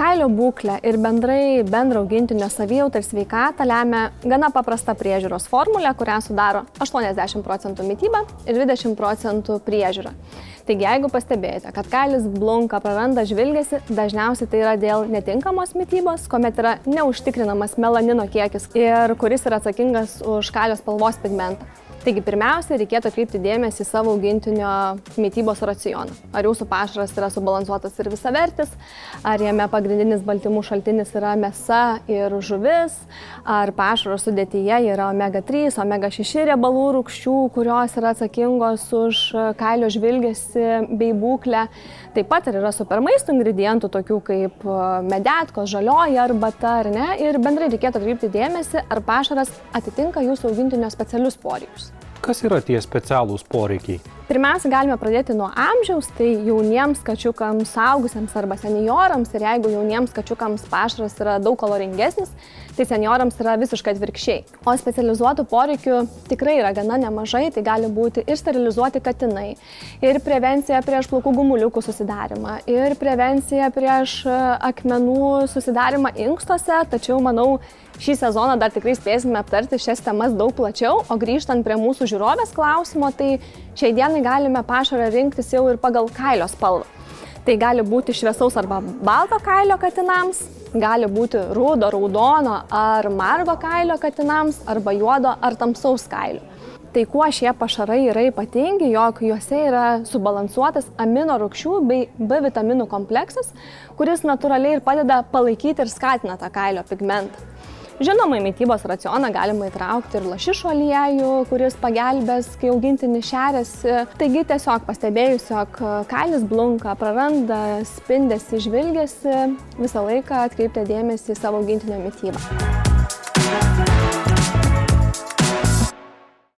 Kailio būklę ir bendrą augintinio savijautą ir sveikatą lemia gana paprasta priežiūros formulė, kurią sudaro 80% mityba ir 20% priežiūra. Taigi, jeigu pastebėjote, kad kailis blunka, praranda žvilgesį, dažniausiai tai yra dėl netinkamos mitybos, kuomet yra neužtikrinamas melanino kiekis ir kuris yra atsakingas už kailio spalvos pigmentą. Taigi, pirmiausia, reikėtų atkreipti dėmesį į savo augintinio mitybos racioną. Ar jūsų pašaras yra subalansuotas ir visavertis, ar jame pagrindinis baltymų šaltinis yra mėsa ir žuvis, ar pašaro sudėtyje yra omega-3, omega-6 riebalų rūgščių, kurios yra atsakingos už kailio žvilgesį bei būklę. Taip pat yra super maisto ingredientų, tokių kaip medetkos, žalioji arbata, ar ne, ir bendrai reikėtų atkreipti dėmesį, ar pašaras atitinka jūsų augintinio specialius poreikius. Kas yra tie specialūs poreikiai? Pirmiausia, galime pradėti nuo amžiaus, tai jauniems kačiukams, suaugusiems arba seniorams, ir jeigu jauniems kačiukams pašaras yra daug kaloringesnis, tai seniorams yra visiškai atvirkščiai. O specializuotų poreikių tikrai yra gana nemažai, tai gali būti ir sterilizuoti katinai, ir prevencija prieš plaukų gumuliukų susidarimą, ir prevencija prieš akmenų susidarimą inkstuose, tačiau manau, šį sezoną dar tikrai spėsime aptarti šias temas daug plačiau, o grįžtant prie mūsų žiūrovės klausimo, tai šiai dienai galime pašarą rinktis jau ir pagal kailio spalvą. Tai gali būti šviesaus arba balto kailio katinams, gali būti rudo, raudono ar margo kailio katinams, arba juodo ar tamsaus kailio. Tai kuo šie pašarai yra ypatingi, jog juose yra subalansuotas amino rūgščių bei B vitaminų kompleksas, kuris natūraliai ir padeda palaikyti ir skatina tą kailio pigmentą. Žinoma, į mitybos racioną galima įtraukti ir lašišų aliejų, kuris pagelbės, kai augintinis šeriasi. Taigi tiesiog pastebėjus, jog kailis blunka, praranda spindesį, žvilgesį, visą laiką atkreipti dėmesį į savo augintinio mitybą.